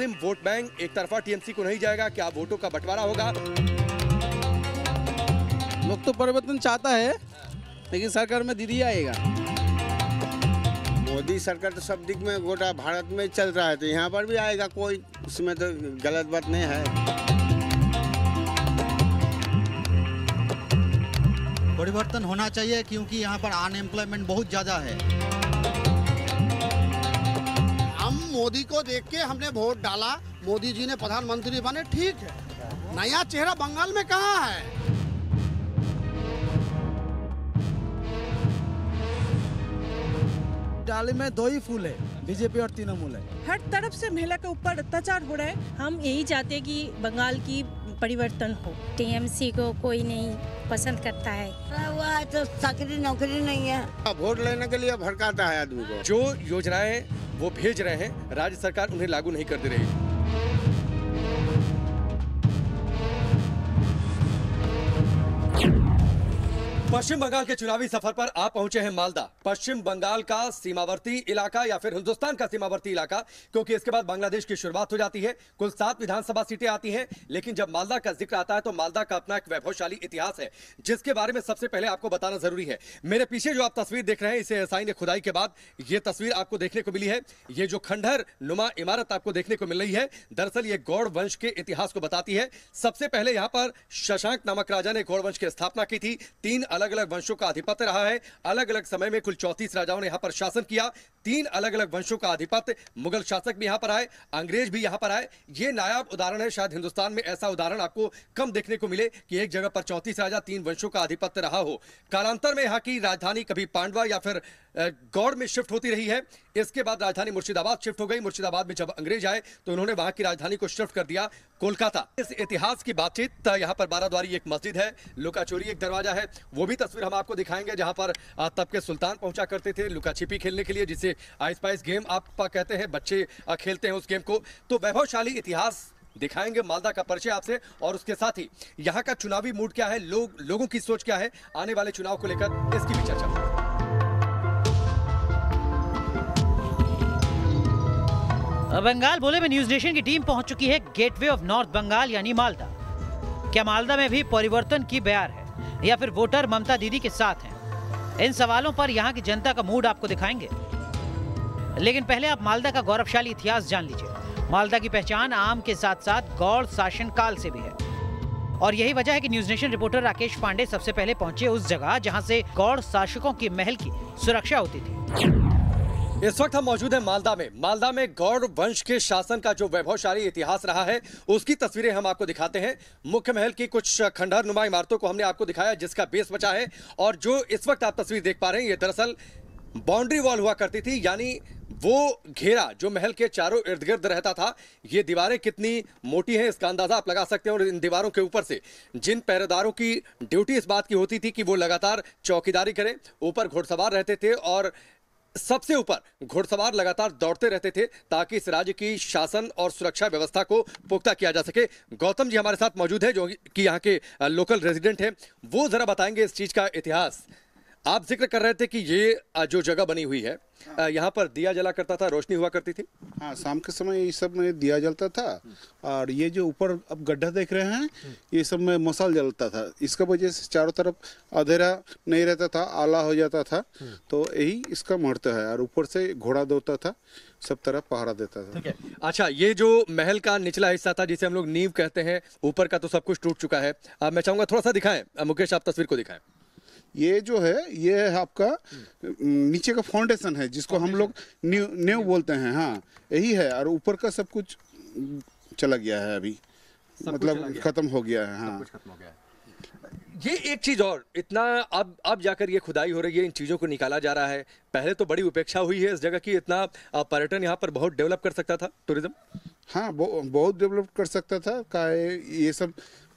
मुस्लिम vote bank एक तरफा TMC को नहीं जाएगा, क्या वोटों का बंटवारा होगा? लोग तो परिवर्तन चाहता है, लेकिन सरकार में दीदी आएगा। मोदी सरकार तो सब दिख में गोटा भारत में चल रहा है, तो यहाँ पर भी आएगा कोई, उसमें तो गलत बात नहीं है। परिवर्तन होना चाहिए क्योंकि यहाँ पर अनएम्प्लॉयमेंट बहुत ज़्यादा है। हम मोदी को देख के हमने वोट डाला, मोदी जी ने प्रधानमंत्री बने, ठीक है। नया चेहरा बंगाल में कहाँ है? डाली में दो ही फूल है, बीजेपी और तृणमूल है। हर तरफ से महिला के ऊपर अत्याचार हो रहा है। हम यही चाहते हैं कि बंगाल की परिवर्तन हो। टीएमसी को कोई नहीं पसंद करता है। हुआ है तो चाकरी नौकरी नहीं है। वोट लेने के लिए भड़काता है आदमी को। जो योजनाएं वो भेज रहे हैं, राज्य सरकार उन्हें लागू नहीं कर दे रही। पश्चिम बंगाल के चुनावी सफर पर आप पहुंचे हैं मालदा, पश्चिम बंगाल का सीमावर्ती इलाका या फिर हिंदुस्तान का सीमावर्ती इलाका, क्योंकि इसके बाद बांग्लादेश की शुरुआत हो जाती है। कुल 7 विधानसभा सीटें आती हैं, लेकिन जब मालदा का जिक्र आता है तो मालदा का अपना एक वैभवशाली इतिहास है, जिसके बारे में सबसे पहले आपको बताना जरूरी है। मेरे पीछे जो आप तस्वीर देख रहे हैं, इसे एसआई ने खुदाई के बाद यह तस्वीर आपको देखने को मिली है। ये जो खंडहर नुमा इमारत आपको देखने को मिल रही है, दरअसल ये गौड़ वंश के इतिहास को बताती है। सबसे पहले यहाँ पर शशांक नामक राजा ने गौड़ वंश की स्थापना की थी। 3 अलग अलग वंशों का आधिपत्य रहा है। अलग अलग समय में कुल 34 राजाओं ने यहां पर शासन किया। 3 अलग अलग वंशों का आधिपत्य, मुगल शासक भी यहां पर आए, अंग्रेज भी यहां पर आए। ये नायाब उदाहरण है, शायद हिंदुस्तान में ऐसा उदाहरण आपको कम देखने को मिले कि एक जगह पर 34 राजा, 3 वंशों का आधिपत्य रहा हो। कालांतर में यहां की राजधानी कभी पांडवा या फिर गौड़ में शिफ्ट होती रही है। इसके बाद राजधानी मुर्शिदाबाद शिफ्ट हो गई। मुर्शिदाबाद में जब अंग्रेज आए तो उन्होंने वहां की राजधानी को शिफ्ट कर दिया कोलकाता। इस इतिहास की बातचीत, यहाँ पर बाराद्वारी एक मस्जिद है, लुका चोरी एक दरवाजा है, वो भी तस्वीर हम आपको दिखाएंगे, जहां पर तब के सुल्तान पहुंचा करते थे लुका छिपी खेलने के लिए, जिसे आइस पाइस गेम आप कहते हैं, बच्चे खेलते हैं उस गेम को। तो वैभवशाली इतिहास दिखाएंगे, मालदा का परिचय आपसे, और उसके साथ ही यहाँ का चुनावी मूड क्या है, लोगों की सोच क्या है आने वाले चुनाव को लेकर, इसकी भी चर्चा। बंगाल बोले में न्यूज नेशन की टीम पहुंच चुकी है गेटवे ऑफ नॉर्थ बंगाल यानी मालदा। क्या मालदा में भी परिवर्तन की बयार है या फिर वोटर ममता दीदी के साथ हैं? इन सवालों पर यहाँ की जनता का मूड आपको दिखाएंगे, लेकिन पहले आप मालदा का गौरवशाली इतिहास जान लीजिए। मालदा की पहचान आम के साथ साथ गौड़ शासन काल से भी है, और यही वजह है कि news nation reporter Rakesh Pandey सबसे पहले पहुंचे उस जगह जहां से गौड़ शासकों की महल की सुरक्षा होती थी। इस वक्त हम मौजूद हैं मालदा में। मालदा में गौड़ वंश के शासन का जो वैभवशाली इतिहास रहा है, उसकी तस्वीरें हम आपको दिखाते हैं। मुख्य महल की कुछ खंडहर नुमा इमारतों को हमने आपको दिखाया, जिसका बेस बचा है, और जो इस वक्त आप तस्वीर देख पा रहे हैं, ये दरअसल बाउंड्री वॉल हुआ करती थी, यानी वो घेरा जो महल के चारों इर्द गिर्द रहता था। ये दीवारें कितनी मोटी हैं, इसका अंदाजा आप लगा सकते हैं। और इन दीवारों के ऊपर से जिन पहरेदारों की ड्यूटी इस बात की होती थी कि वो लगातार चौकीदारी करें, ऊपर घुड़सवार रहते थे, और सबसे ऊपर घुड़सवार लगातार दौड़ते रहते थे ताकि इस राज्य की शासन और सुरक्षा व्यवस्था को पुख्ता किया जा सके। गौतम जी हमारे साथ मौजूद है, जो कि यहाँ के लोकल रेजिडेंट हैं, वो जरा बताएंगे इस चीज का इतिहास। आप जिक्र कर रहे थे कि ये जो जगह बनी हुई है, यहाँ पर दिया जला करता था, रोशनी हुआ करती थी। हाँ, शाम के समय ये सब में दिया जलता था, और ये जो ऊपर अब गड्ढा देख रहे हैं, ये सब में मसाल जलता था। इसका वजह से चारों तरफ अंधेरा नहीं रहता था, आला हो जाता था, तो यही इसका महत्व है। और ऊपर से घोड़ा दौड़ता था, सब तरफ पहरा देता था। ठीक है। अच्छा, ये जो महल का निचला हिस्सा था, जिसे हम लोग नींव कहते हैं, ऊपर का तो सब कुछ टूट चुका है। अब मैं चाहूंगा थोड़ा सा दिखाएं, मुकेश आप तस्वीर को दिखाएं। ये जो है, ये है आपका नीचे का फाउंडेशन है, जिसको हम लोग नींव बोलते हैं। हाँ, यही है, और ऊपर का सब कुछ चला गया है, अभी मतलब खत्म हो गया है। हाँ, खत्म हो गया है। ये एक चीज और, इतना अब जाकर ये खुदाई हो रही है, इन चीजों को निकाला जा रहा है। पहले तो बड़ी उपेक्षा हुई है इस जगह की, इतना पर्यटन यहाँ पर बहुत डेवलप कर सकता था, टूरिज्म। हाँ, बहुत डेवलप कर सकता था। का ये सब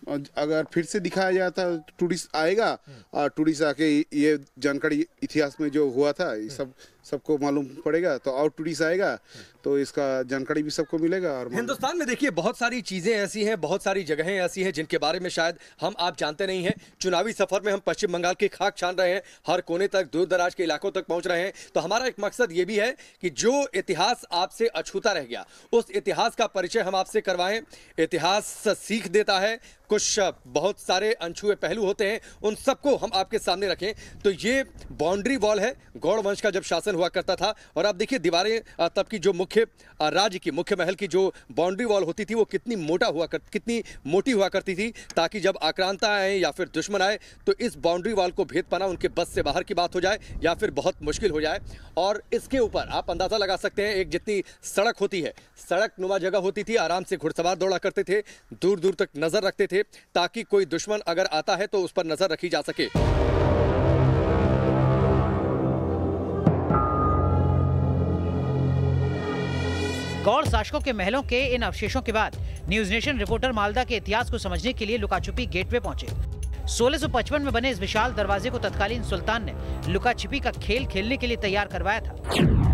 अगर फिर से दिखाया जाता, टूरिस्ट आएगा, और टूरिस्ट आके ये जानकारी इतिहास में जो हुआ था, ये सब सबको मालूम पड़ेगा, तो आउट टूरिस्ट आएगा तो इसका जानकारी भी सबको मिलेगा। और हिंदुस्तान में देखिए बहुत सारी चीजें ऐसी हैं, बहुत सारी जगहें ऐसी हैं जिनके बारे में शायद हम आप जानते नहीं हैं। चुनावी सफर में हम पश्चिम बंगाल की खाक छान रहे हैं, हर कोने तक, दूर दराज के इलाकों तक पहुंच रहे हैं। तो हमारा एक मकसद ये भी है कि जो इतिहास आपसे अछूता रह गया, उस इतिहास का परिचय हम आपसे करवाएं। इतिहास सीख देता है, कुछ बहुत सारे अनछुए पहलू होते हैं, उन सबको हम आपके सामने रखें। तो ये बाउंड्री वॉल है, गौड़ वंश का जब शासन हुआ करता था। और अब देखिए दीवारें, तब की जो मुख्य राज्य की, मुख्य महल की जो बाउंड्री वॉल होती थी वो कितनी मोटी हुआ करती थी, ताकि जब आक्रांता आए या फिर दुश्मन आए तो इस बाउंड्री वॉल को भेद पाना उनके बस से बाहर की बात हो जाए या फिर बहुत मुश्किल हो जाए। और इसके ऊपर आप अंदाजा लगा सकते हैं, एक जितनी सड़क होती है, सड़क नुमा जगह होती थी, आराम से घुड़सवार दौड़ा करते थे, दूर दूर तक नजर रखते थे ताकि कोई दुश्मन अगर आता है तो उस पर नजर रखी जा सके। गौड़ शासकों के महलों के इन अवशेषों के बाद न्यूज नेशन रिपोर्टर मालदा के इतिहास को समझने के लिए लुका-छुपी गेटवे पहुंचे। 1655 में बने इस विशाल दरवाजे को तत्कालीन सुल्तान ने लुका-छिपी का खेल खेलने के लिए तैयार करवाया था।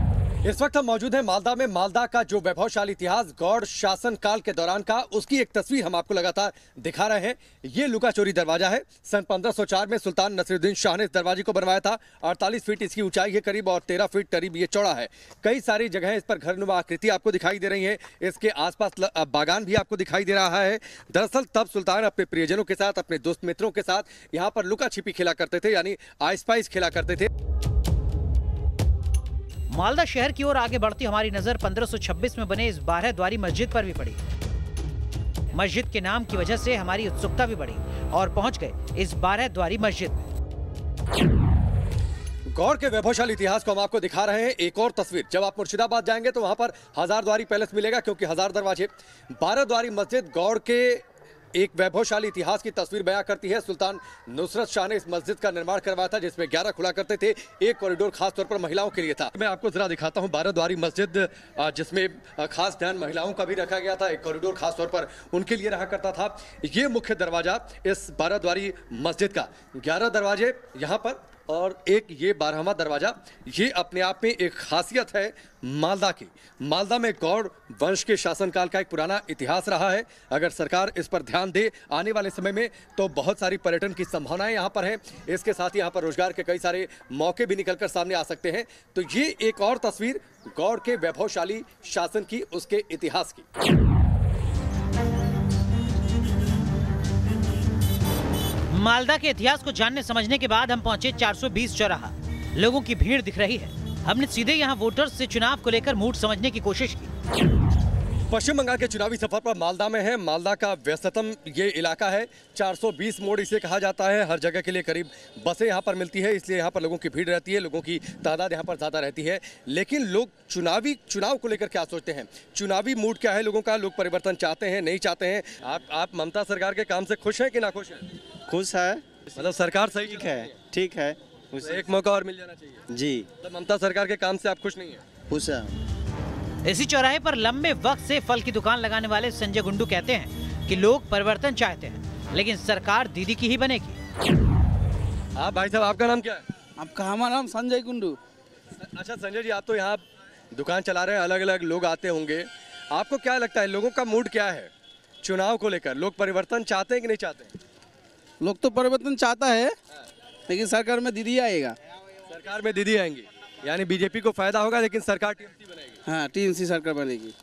इस वक्त हम मौजूद हैं मालदा में। मालदा का जो वैभवशाली इतिहास गौड़ शासन काल के दौरान का, उसकी एक तस्वीर हम आपको लगातार दिखा रहे हैं। ये लुका चोरी दरवाजा है। सन 1504 में सुल्तान नसीरुद्दीन शाह ने इस दरवाजे को बनवाया था। 48 फीट इसकी ऊंचाई है करीब, और 13 फीट करीब ये चौड़ा है। कई सारी जगहें इस पर घरनुमा आकृति आपको दिखाई दे रही है। इसके आसपास बागान भी आपको दिखाई दे रहा है। दरअसल तब सुल्तान अपने प्रियजनों के साथ, अपने दोस्त मित्रों के साथ यहाँ पर लुका छिपी खेला करते थे, यानी आइस पाइस खेला करते थे। मालदा शहर की ओर आगे बढ़ती हमारी नजर 1526 में बने इस 12 द्वारी मस्जिद पर भी पड़ी। मस्जिद के नाम की वजह से हमारी उत्सुकता भी बढ़ी और पहुंच गए इस 12 द्वारी मस्जिद में। गौड़ के वैभवशाली इतिहास को हम आपको दिखा रहे हैं। एक और तस्वीर, जब आप मुर्शिदाबाद जाएंगे तो वहां पर हजारद्वारी पैलेस मिलेगा, क्योंकि हजार दरवाजे। 12 द्वारी मस्जिद गौड़ के एक वैभवशाली इतिहास की तस्वीर बयां करती है। सुल्तान नुसरत शाह ने इस मस्जिद का निर्माण करवाया था, जिसमें 11 खुला करते थे। एक कॉरिडोर खास तौर पर महिलाओं के लिए था। मैं आपको जरा दिखाता हूं 12 द्वारी मस्जिद, जिसमें खास ध्यान महिलाओं का भी रखा गया था। एक कॉरिडोर खास तौर पर उनके लिए रहा करता था। ये मुख्य दरवाजा इस 12 द्वारी मस्जिद का। 11 दरवाजे यहाँ पर और एक ये 12वां दरवाजा। ये अपने आप में एक खासियत है मालदा की। मालदा में गौड़ वंश के शासनकाल का एक पुराना इतिहास रहा है। अगर सरकार इस पर ध्यान दे आने वाले समय में तो बहुत सारी पर्यटन की संभावनाएं यहाँ पर हैं। इसके साथ ही यहाँ पर रोजगार के कई सारे मौके भी निकलकर सामने आ सकते हैं। तो ये एक और तस्वीर गौड़ के वैभवशाली शासन की, उसके इतिहास की। मालदा के इतिहास को जानने समझने के बाद हम पहुंचे 420 चौराहा। लोगों की भीड़ दिख रही है। हमने सीधे यहां वोटर्स से चुनाव को लेकर मूड समझने की कोशिश की। पश्चिम बंगाल के चुनावी सफर पर मालदा में है। मालदा का व्यस्ततम ये इलाका है। 420 मोड़ इसे कहा जाता है। हर जगह के लिए करीब बसें यहाँ पर मिलती है, इसलिए यहाँ पर लोगों की भीड़ रहती है, लोगों की तादाद यहाँ पर ज़्यादा रहती है। लेकिन लोग चुनाव को लेकर क्या सोचते हैं, चुनावी मूड क्या है लोगों का, लोग परिवर्तन चाहते हैं, नहीं चाहते हैं? आप ममता सरकार के काम से खुश हैं कि ना खुश हैं? खुश है, मतलब सरकार सही ठीक है। एक मौका और मिल जाना चाहिए जी। तो ममता सरकार के काम से आप खुश नहीं हैं? खुश है। इसी चौराहे पर लंबे वक्त से फल की दुकान लगाने वाले संजय गुंडू कहते हैं कि लोग परिवर्तन चाहते हैं, लेकिन सरकार दीदी की ही बनेगी। आप भाई साहब, आपका नाम क्या है? आपका? हमारा नाम संजय गुंडू। अच्छा संजय जी, आप तो यहाँ दुकान चला रहे हैं, अलग अलग लोग आते होंगे। आपको क्या लगता है लोगों का मूड क्या है चुनाव को लेकर? लोग परिवर्तन चाहते हैं कि नहीं चाहते? लोग तो परिवर्तन चाहता है, लेकिन सरकार में दीदी आएगा। सरकार में दीदी आएंगी, यानी बीजेपी को फायदा होगा, लेकिन सरकार टीएमसी बनेगी। हाँ, टीएमसी सरकार बनेगी।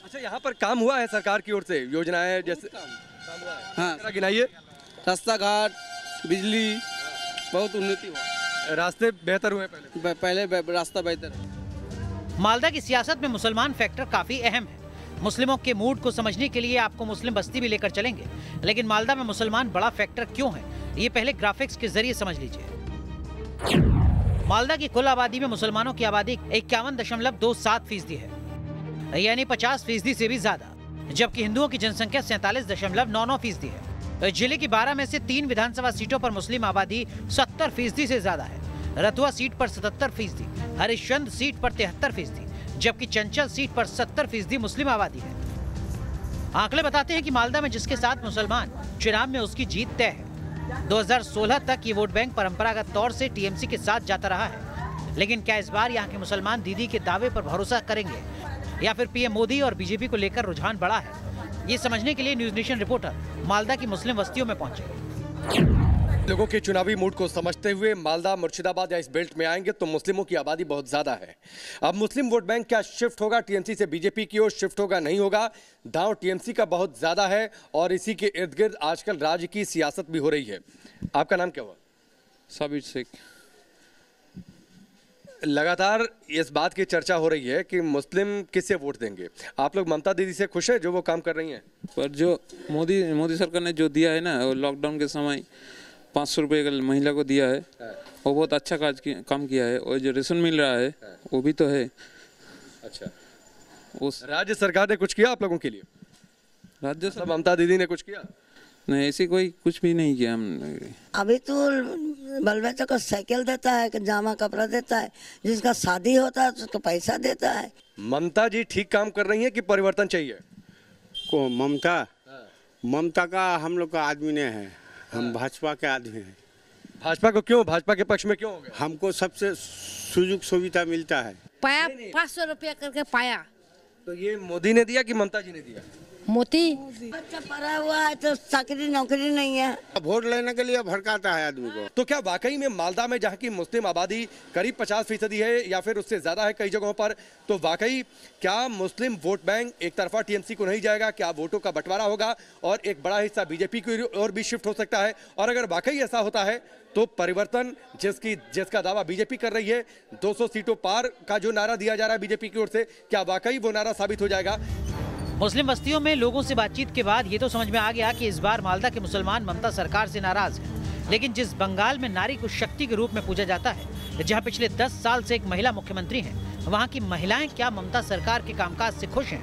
अच्छा, यहाँ पर काम हुआ है सरकार की ओर से, योजनाएं जैसे काम हुआ है? हाँ, गिनाइए। रास्ता घाट, बिजली, बहुत उन्नति हुआ। रास्ते बेहतर हुए पहले रास्ता बेहतर है। मालदा की सियासत में मुसलमान फैक्टर काफी अहम है। मुस्लिमों के मूड को समझने के लिए आपको मुस्लिम बस्ती भी लेकर चलेंगे, लेकिन मालदा में मुसलमान बड़ा फैक्टर क्यों है, ये पहले ग्राफिक्स के जरिए समझ लीजिए। मालदा की कुल आबादी में मुसलमानों की आबादी 51.27% है, यानी 50% से भी ज्यादा, जबकि हिंदुओं की जनसंख्या 47.99% है। जिले की 12 में से 3 विधानसभा सीटों पर मुस्लिम आबादी 70% से ज्यादा है। रतुआ सीट पर 77%, हरिश्चंद सीट पर 73%, जबकि चंचल सीट पर 70% मुस्लिम आबादी है। आंकड़े बताते हैं कि मालदा में जिसके साथ मुसलमान चुनाव में उसकी जीत तय है। 2016 तक ये वोट बैंक परंपरागत तौर से टीएमसी के साथ जाता रहा है। लेकिन क्या इस बार यहाँ के मुसलमान दीदी के दावे पर भरोसा करेंगे या फिर पीएम मोदी और बीजेपी को लेकर रुझान बढ़ा है? ये समझने के लिए न्यूज नेशन रिपोर्टर मालदा की मुस्लिम बस्तियों में पहुंचे। लोगों के चुनावी मूड को समझते हुए मालदा, मुर्शिदाबाद या इस बेल्ट में आएंगे तो मुस्लिमों की आबादी बहुत ज्यादा है। अब मुस्लिम वोट बैंक क्या शिफ्ट होगा टीएमसी से बीजेपी की ओर, शिफ्ट होगा नहीं होगा? दांव टीएमसी का बहुत ज्यादा है और इसी के इर्द गिर्द आजकल राज्य की सियासत भी हो रही है। आपका नाम क्या हुआ? साबिर शेख। लगातार इस बात की चर्चा हो रही है कि मुस्लिम किसे वोट देंगे। आप लोग ममता दीदी से खुश है जो वो काम कर रही हैं? पर जो मोदी सरकार ने जो दिया है ना, वो लॉकडाउन के समय 500 रुपये महिला को दिया है, वो बहुत अच्छा काम किया है। और जो रेशन मिल रहा है वो भी तो है। अच्छा, उस राज्य सरकार ने कुछ किया आप लोगों के लिए? राज्य सरकार ममता दीदी ने कुछ किया? नहीं, ऐसी कोई कुछ भी नहीं किया हमने। अभी तो बाल बच्चों को साइकिल देता है, जामा कपड़ा देता है, जिसका शादी होता है उसको पैसा देता है। ममता जी ठीक काम कर रही है कि परिवर्तन चाहिए? को ममता का हम लोग का आदमी नहीं है, हम भाजपा के आदमी हैं। भाजपा को क्यों, भाजपा के पक्ष में क्यों हो गए? हमको सबसे सुযোগ सुविधा मिलता है। पाया 500 रुपया करके पाया। तो ये मोदी ने दिया कि ममता जी ने दिया? मोदी। बच्चा पढ़ा हुआ है तो चाकरी नौकरी नहीं है, वोट लेने के लिए भड़काता है आदमी को। तो क्या वाकई में मालदा में जहाँ की मुस्लिम आबादी करीब 50% है या फिर उससे ज्यादा है कई जगहों पर, तो वाकई क्या मुस्लिम वोट बैंक एक तरफा टीएमसी को नहीं जाएगा? क्या वोटों का बंटवारा होगा और एक बड़ा हिस्सा बीजेपी की ओर भी शिफ्ट हो सकता है? और अगर वाकई ऐसा होता है तो परिवर्तन जिसका दावा बीजेपी कर रही है, 200 सीटों पार का जो नारा दिया जा रहा है बीजेपी की ओर से, क्या वाकई वो नारा साबित हो जाएगा? मुस्लिम बस्तियों में लोगों से बातचीत के बाद ये तो समझ में आ गया कि इस बार मालदा के मुसलमान ममता सरकार से नाराज हैं। लेकिन जिस बंगाल में नारी को शक्ति के रूप में पूजा जाता है, जहां पिछले 10 साल से एक महिला मुख्यमंत्री हैं, वहां की महिलाएं क्या ममता सरकार के कामकाज से खुश हैं?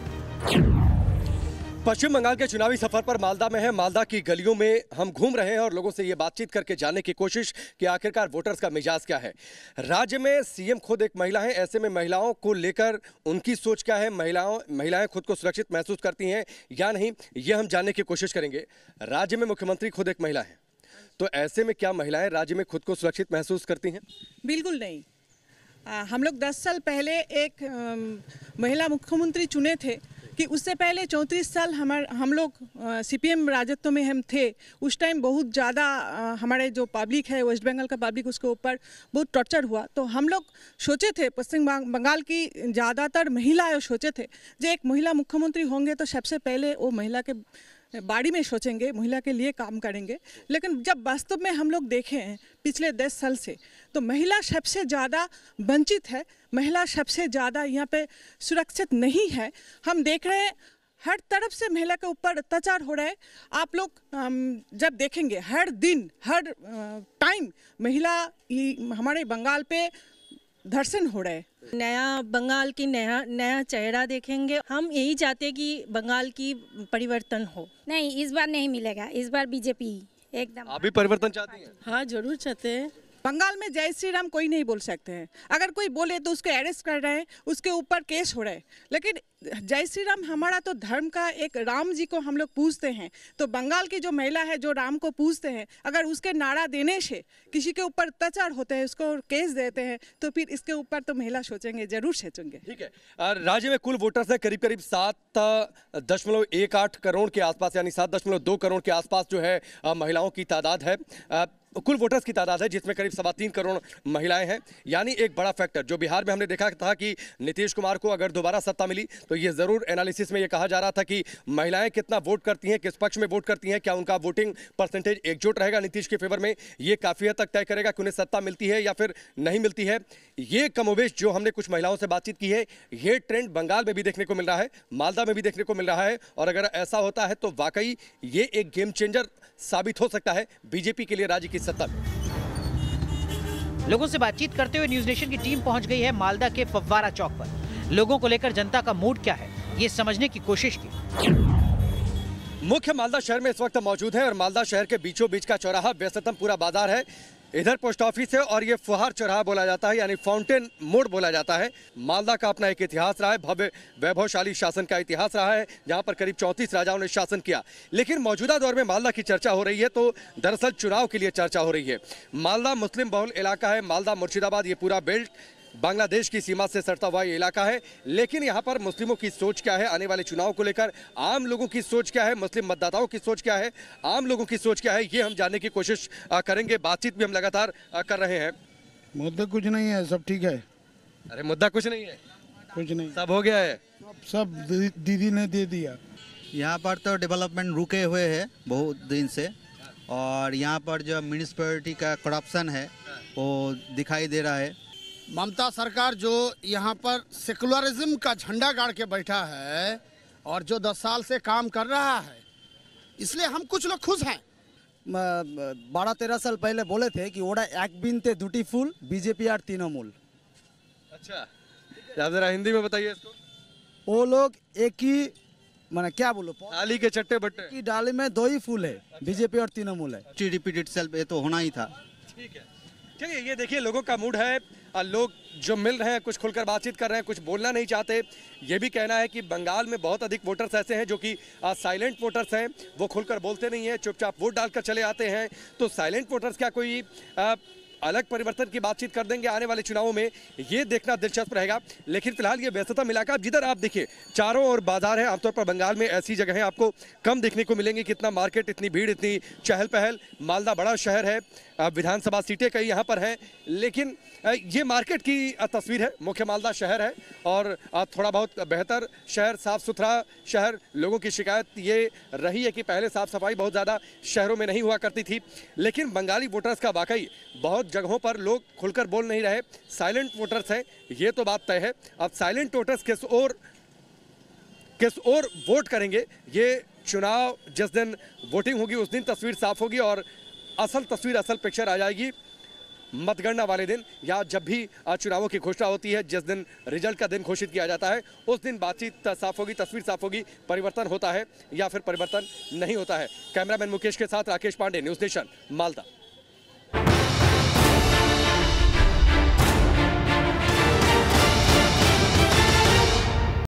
पश्चिम बंगाल के चुनावी सफर पर मालदा में है। मालदा की गलियों में हम घूम रहे हैं और लोगों से ये बातचीत करके जानने की कोशिश कि आखिरकार वोटर्स का मिजाज क्या है। राज्य में सीएम खुद एक महिला है, ऐसे में महिलाओं को लेकर उनकी सोच क्या है? महिलाएं खुद को सुरक्षित महसूस करती हैं या नहीं, ये हम जानने की कोशिश करेंगे। राज्य में मुख्यमंत्री खुद एक महिला है, तो ऐसे में क्या महिलाएं राज्य में खुद को सुरक्षित महसूस करती हैं? बिल्कुल नहीं। हम लोग 10 साल पहले एक महिला मुख्यमंत्री चुने थे कि उससे पहले 34 साल हम लोग सीपीएम राजत्व में हम थे। उस टाइम बहुत ज़्यादा हमारे जो पब्लिक है, वेस्ट बंगाल का पब्लिक, उसके ऊपर बहुत टॉर्चर हुआ। तो हम लोग सोचे थे, पश्चिम बंगाल की ज़्यादातर महिलाएं सोचे थे जो एक महिला मुख्यमंत्री होंगे तो सबसे पहले वो महिला के बाड़ी में सोचेंगे, महिला के लिए काम करेंगे। लेकिन जब वास्तव में हम लोग देखे हैं पिछले 10 साल से, तो महिला सबसे ज़्यादा वंचित है, महिला सबसे ज़्यादा यहाँ पे सुरक्षित नहीं है। हम देख रहे हैं हर तरफ से महिला के ऊपर अत्याचार हो रहा है। आप लोग जब देखेंगे हर दिन हर टाइम महिला हमारे बंगाल पे धर्षण हो रहा है। नया बंगाल की नया चेहरा देखेंगे। हम यही चाहते हैं कि बंगाल की परिवर्तन हो। नहीं, इस बार नहीं मिलेगा, इस बार बीजेपी एकदम। आप भी परिवर्तन चाहती हैं? हाँ, जरूर चाहते हैं। बंगाल में जय श्री राम कोई नहीं बोल सकते हैं। अगर कोई बोले तो उसको अरेस्ट कर रहे हैं, उसके ऊपर केस हो रहा है। लेकिन जय श्री राम हमारा तो धर्म का एक राम जी को हम लोग पूजते हैं। तो बंगाल की जो महिला है जो राम को पूजते हैं, अगर उसके नारा देने से किसी के ऊपर अत्याचार होते हैं, उसको केस देते हैं, तो फिर इसके ऊपर तो महिला सोचेंगे, जरूर सोचेंगे। ठीक है। राज्य में कुल वोटर्स है करीब 7.18 करोड़ के आसपास, यानी 7.2 करोड़ के आसपास जो है महिलाओं की तादाद है। कुल वोटर्स की तादाद है जिसमें करीब 3.25 करोड़ महिलाएं हैं। यानी एक बड़ा फैक्टर जो बिहार में हमने देखा था कि नीतीश कुमार को अगर दोबारा सत्ता मिली तो ये जरूर एनालिसिस में ये कहा जा रहा था कि महिलाएं कितना वोट करती हैं, किस पक्ष में वोट करती हैं, क्या उनका वोटिंग परसेंटेज एकजुट रहेगा नीतीश के फेवर में, ये काफी हद तक तय करेगा कि उन्हें सत्ता मिलती है या फिर नहीं मिलती है। ये कमोवेश जो हमने कुछ महिलाओं से बातचीत की है, ये ट्रेंड बंगाल में भी देखने को मिल रहा है, मालदा में भी देखने को मिल रहा है। और अगर ऐसा होता है तो वाकई ये एक गेम चेंजर साबित हो सकता है बीजेपी के लिए राज्य की सत्ता में। लोगों से बातचीत करते हुए न्यूज नेशन की टीम पहुंच गई है मालदा के फव्वारा चौक पर। लोगों को लेकर जनता का मूड क्या है, ये समझने की कोशिश की। मुख्य मालदा शहर में इस वक्त मौजूद है और मालदा शहर के बीचों बीच का चौराहा व्यस्ततम पूरा बाजार है। इधर पोस्ट ऑफिस है और ये फुहार चौराहा बोला जाता है, यानी फाउंटेन मोड़ बोला जाता है। मालदा का अपना एक इतिहास रहा है, भव्य वैभवशाली शासन का इतिहास रहा है, जहां पर करीब 34 राजाओं ने शासन किया। लेकिन मौजूदा दौर में मालदा की चर्चा हो रही है तो दरअसल चुनाव के लिए चर्चा हो रही है। मालदा मुस्लिम बहुल इलाका है, मालदा मुर्शिदाबाद ये पूरा बेल्ट बांग्लादेश की सीमा से सटता हुआ ये इलाका है, लेकिन यहाँ पर मुस्लिमों की सोच क्या है आने वाले चुनाव को लेकर, आम लोगों की सोच क्या है, मुस्लिम मतदाताओं की सोच क्या है, आम लोगों की सोच क्या है, ये हम जानने की कोशिश करेंगे। बातचीत भी हम लगातार कर रहे हैं। मुद्दा कुछ नहीं है, सब ठीक है। अरे मुद्दा कुछ नहीं है, कुछ नहीं, सब हो गया है, सब दीदी ने दे दिया। यहाँ पर तो डेवलपमेंट रुके हुए है बहुत दिन से, और यहाँ पर जो म्यूनिसिपैलिटी का करप्शन है वो दिखाई दे रहा है। ममता सरकार जो यहाँ पर सेकुलरिज्म का झंडा गाड़ के बैठा है और जो 10 साल से काम कर रहा है, इसलिए हम कुछ लोग खुश हैं। 12-13 साल पहले बोले थे कि ओड़ा एक बिनते दुटी फूल बीजेपी और तृणमूल। अच्छा, जरा हिंदी में बताइए इसको। वो लोग एक ही माने क्या बोलो, डाली के चट्टे बट्टे की डाली में 2 ही फूल है, बीजेपी और तृणमूल है। रिपीटेड सेल्फ ये तो होना ही था। ठीक है, चलिए ये देखिए लोगों का मूड है, लोग जो मिल रहे हैं कुछ खुलकर बातचीत कर रहे हैं, कुछ बोलना नहीं चाहते। ये भी कहना है कि बंगाल में बहुत अधिक वोटर्स ऐसे हैं जो कि साइलेंट वोटर्स हैं, वो खुलकर बोलते नहीं हैं, चुपचाप वोट डालकर चले आते हैं। तो साइलेंट वोटर्स क्या कोई अलग परिवर्तन की बातचीत कर देंगे आने वाले चुनावों में, ये देखना दिलचस्प रहेगा। लेकिन फिलहाल ये व्यस्तता इलाका, जिधर आप देखिए चारों ओर बाजार है। आमतौर पर बंगाल में ऐसी जगहें आपको कम देखने को मिलेंगी, कितना मार्केट, इतनी भीड़, इतनी चहल पहल। मालदा बड़ा शहर है, विधानसभा सीटें कई यहाँ पर हैं, लेकिन ये मार्केट की तस्वीर है। मुख्य मालदा शहर है और थोड़ा बहुत बेहतर शहर, साफ सुथरा शहर। लोगों की शिकायत ये रही है कि पहले साफ सफाई बहुत ज़्यादा शहरों में नहीं हुआ करती थी, लेकिन बंगाली वोटर्स का वाकई बहुत जगहों पर लोग खुलकर बोल नहीं रहे, साइलेंट वोटर्स हैं, ये तो बात तय है। अब साइलेंट वोटर्स किस ओर वोट करेंगे, ये चुनाव जिस दिन वोटिंग होगी उस दिन तस्वीर साफ होगी और असल तस्वीर, असल पिक्चर आ जाएगी मतगणना वाले दिन, या जब भी चुनावों की घोषणा होती है, जिस दिन रिजल्ट का दिन घोषित किया जाता है, उस दिन बातचीत साफ होगी, तस्वीर साफ होगी, परिवर्तन होता है या फिर परिवर्तन नहीं होता है। कैमरामैन मुकेश के साथ राकेश पांडे, न्यूज़ नेशन, मालदा।